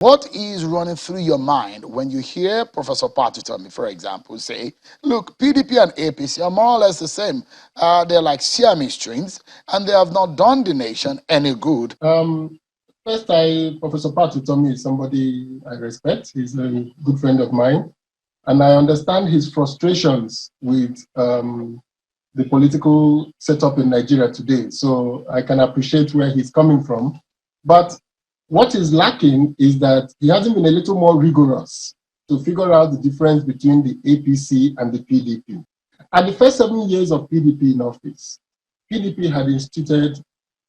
What is running through your mind when you hear Professor Patutomi, for example, say, look, PDP and APC are more or less the same. They're like Siamese twins, and they have not done the nation any good. First, Professor Patutomi is somebody I respect. He's a good friend of mine. And I understand his frustrations with the political setup in Nigeria today. So I can appreciate where he's coming from. But what is lacking is that he hasn't been a little more rigorous to figure out the difference between the APC and the PDP. At the first 7 years of PDP in office, PDP had instituted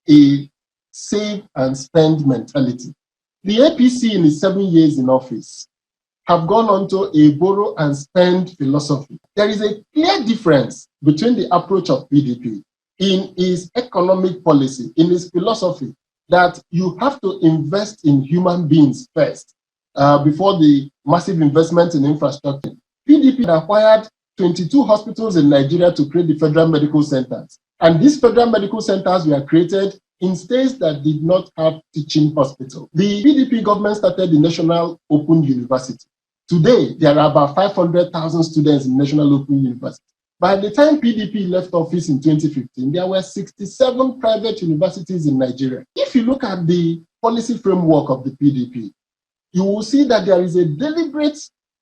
a save and spend mentality. The APC in its 7 years in office have gone on to a borrow and spend philosophy. There is a clear difference between the approach of PDP in its economic policy, in its philosophy, that you have to invest in human beings first before the massive investment in infrastructure. PDP acquired 22 hospitals in Nigeria to create the federal medical centers. And these federal medical centers were created in states that did not have teaching hospitals. The PDP government started the National Open University. Today, there are about 500,000 students in National Open University. By the time PDP left office in 2015, there were 67 private universities in Nigeria. If you look at the policy framework of the PDP, you will see that there is a deliberate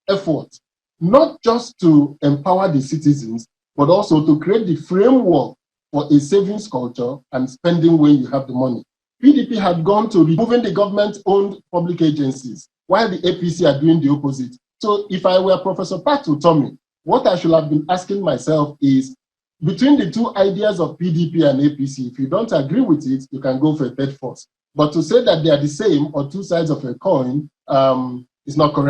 effort not just to empower the citizens, but also to create the framework for a savings culture and spending when you have the money. PDP had gone to removing the government-owned public agencies, while the APC are doing the opposite. So if I were Professor Patutomi, what I should have been asking myself is, between the two ideas of PDP and APC, if you don't agree with it, you can go for a third force. But to say that they are the same or two sides of a coin is not correct.